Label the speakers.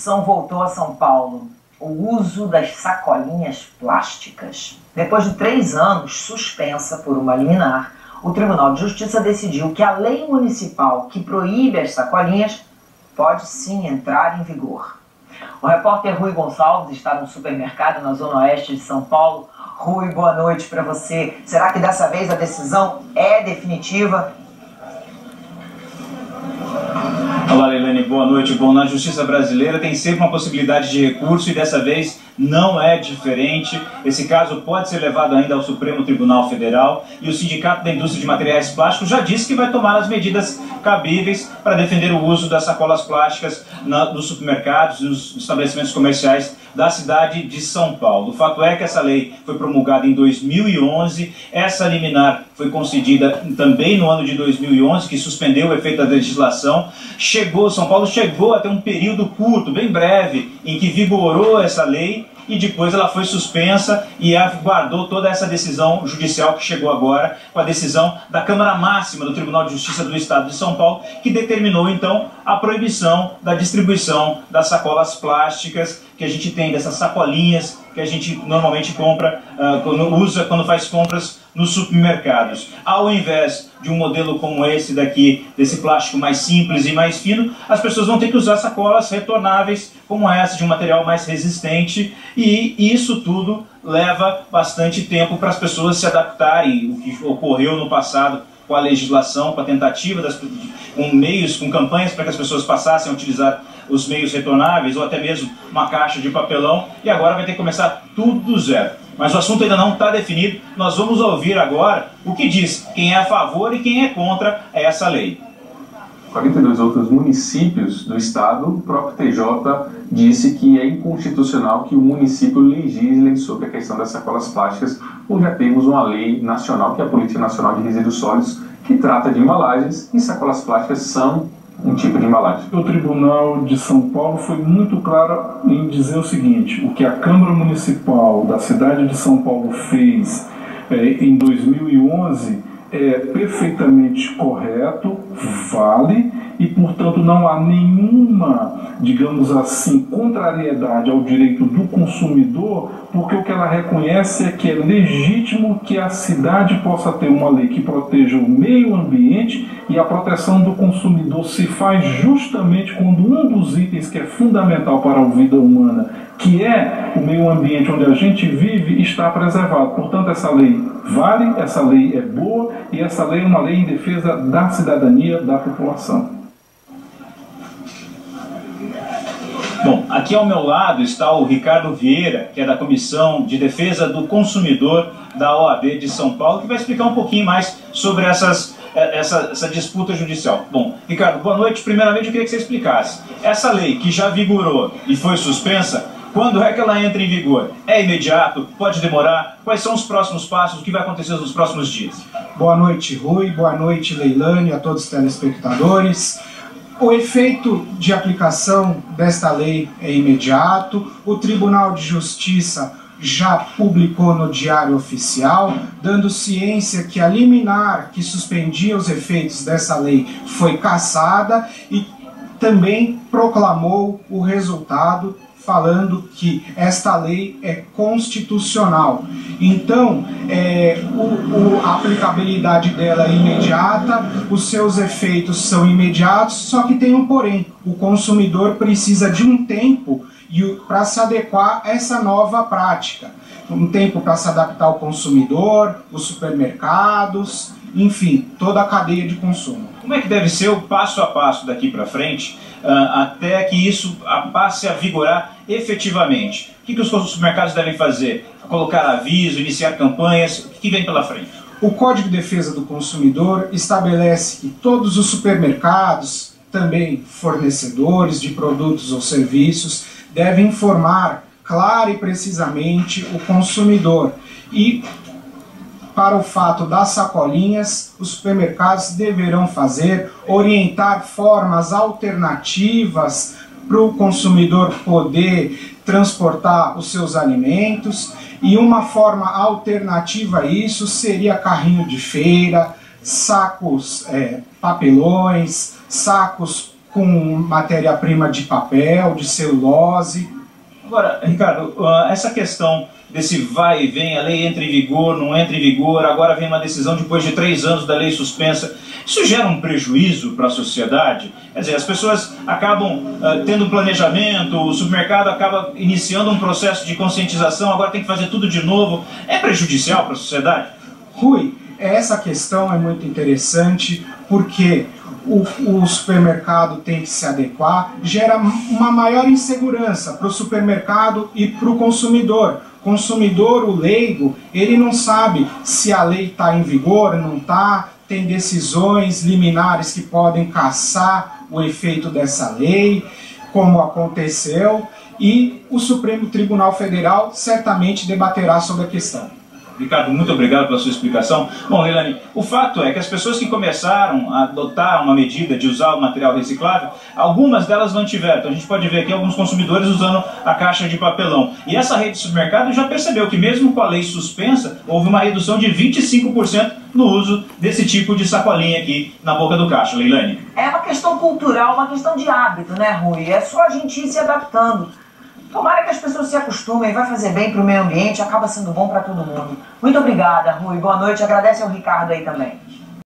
Speaker 1: discussão voltou a São Paulo: o uso das sacolinhas plásticas. Depois de 3 anos suspensa por uma liminar, o Tribunal de Justiça decidiu que a lei municipal que proíbe as sacolinhas pode sim entrar em vigor. O repórter Rui Gonçalves está no supermercado na zona oeste de São Paulo. Rui, boa noite para você. Será que dessa vez a decisão é definitiva?
Speaker 2: Olá, Leilane, boa noite. Bom, na Justiça Brasileira tem sempre uma possibilidade de recurso e dessa vez não é diferente. Esse caso pode ser levado ainda ao Supremo Tribunal Federal e o Sindicato da Indústria de Materiais Plásticos já disse que vai tomar as medidas cabíveis para defender o uso das sacolas plásticas nos supermercados e nos estabelecimentos comerciais da cidade de São Paulo. O fato é que essa lei foi promulgada em 2011, essa liminar foi concedida também no ano de 2011, que suspendeu o efeito da legislação. São Paulo chegou a ter um período curto, bem breve, em que vigorou essa lei e depois ela foi suspensa e aguardou toda essa decisão judicial que chegou agora com a decisão da Câmara Máxima do Tribunal de Justiça do Estado de São Paulo, que determinou então a proibição da distribuição das sacolas plásticas que a gente tem, dessas sacolinhas que a gente normalmente compra, quando faz compras nos supermercados. Ao invés de um modelo como esse daqui, desse plástico mais simples e mais fino, as pessoas vão ter que usar sacolas retornáveis como essa, de um material mais resistente, e isso tudo leva bastante tempo para as pessoas se adaptarem, o que ocorreu no passado com a legislação, com a tentativa, com campanhas para que as pessoas passassem a utilizar os meios retornáveis ou até mesmo uma caixa de papelão, e agora vai ter que começar tudo do zero. Mas o assunto ainda não está definido. Nós vamos ouvir agora o que diz quem é a favor e quem é contra essa lei.
Speaker 3: 42 outros municípios do estado, o próprio TJ disse que é inconstitucional que o município legisle sobre a questão das sacolas plásticas, pois já temos uma lei nacional, que é a Política Nacional de Resíduos Sólidos, que trata de embalagens, e sacolas plásticas são um tipo de embalagem.
Speaker 4: O Tribunal de São Paulo foi muito claro em dizer o seguinte: o que a Câmara Municipal da cidade de São Paulo fez em 2011 é perfeitamente correto, vale, e portanto não há nenhuma, digamos assim, contrariedade ao direito do consumidor, porque o que ela reconhece é que é legítimo que a cidade possa ter uma lei que proteja o meio ambiente, e a proteção do consumidor se faz justamente quando um dos itens que é fundamental para a vida humana, que é o meio ambiente onde a gente vive, está preservado. Portanto, essa lei vale, essa lei é boa, e essa lei é uma lei em defesa da cidadania, da população.
Speaker 2: Bom, aqui ao meu lado está o Ricardo Vieira, que é da Comissão de Defesa do Consumidor da OAB de São Paulo, que vai explicar um pouquinho mais sobre essa disputa judicial. Bom, Ricardo, boa noite. Primeiramente, eu queria que você explicasse. Essa lei que já vigorou e foi suspensa, quando é que ela entra em vigor? É imediato? Pode demorar? Quais são os próximos passos? O que vai acontecer nos próximos dias?
Speaker 5: Boa noite, Rui. Boa noite, Leilane, a todos os telespectadores. O efeito de aplicação desta lei é imediato. O Tribunal de Justiça já publicou no Diário Oficial, dando ciência que a liminar que suspendia os efeitos dessa lei foi cassada, e também proclamou o resultado, falando que esta lei é constitucional. Então, a aplicabilidade dela é imediata, os seus efeitos são imediatos, só que tem um porém: o consumidor precisa de um tempo para se adequar a essa nova prática. Um tempo para se adaptar ao consumidor, os supermercados, enfim, toda a cadeia de consumo.
Speaker 2: Como é que deve ser o passo a passo daqui para frente, até que isso passe a vigorar efetivamente? O que os supermercados devem fazer? Colocar aviso, iniciar campanhas? O que vem pela frente?
Speaker 5: O Código de Defesa do Consumidor estabelece que todos os supermercados, também fornecedores de produtos ou serviços, devem informar clara e precisamente o consumidor. E para o fato das sacolinhas, os supermercados deverão orientar formas alternativas para o consumidor poder transportar os seus alimentos, e uma forma alternativa a isso seria carrinho de feira, sacos, papelões, sacos com matéria-prima de papel, de celulose.
Speaker 2: Agora, Ricardo, essa questão desse vai e vem, a lei entra em vigor, não entra em vigor, agora vem uma decisão depois de 3 anos da lei suspensa, isso gera um prejuízo para a sociedade? Quer dizer, as pessoas acabam tendo um planejamento, o supermercado acaba iniciando um processo de conscientização, agora tem que fazer tudo de novo, é prejudicial para a sociedade?
Speaker 5: Rui, essa questão é muito interessante porque o supermercado tem que se adequar, gera uma maior insegurança para o supermercado e para o consumidor. O consumidor, o leigo, ele não sabe se a lei está em vigor, não está, tem decisões liminares que podem cassar o efeito dessa lei, como aconteceu, e o Supremo Tribunal Federal certamente debaterá sobre a questão.
Speaker 2: Ricardo, muito obrigado pela sua explicação. Bom, Leilane, o fato é que as pessoas que começaram a adotar uma medida de usar o material reciclável, algumas delas mantiveram. Então a gente pode ver aqui alguns consumidores usando a caixa de papelão. E essa rede de supermercado já percebeu que mesmo com a lei suspensa, houve uma redução de 25% no uso desse tipo de sacolinha aqui na boca do caixa, Leilane.
Speaker 1: É uma questão cultural, uma questão de hábito, né, Rui? É só a gente ir se adaptando. Tomara que as pessoas se acostumem, vai fazer bem para o meio ambiente, acaba sendo bom para todo mundo. Muito obrigada, Rui. Boa noite. Agradece ao Ricardo aí também.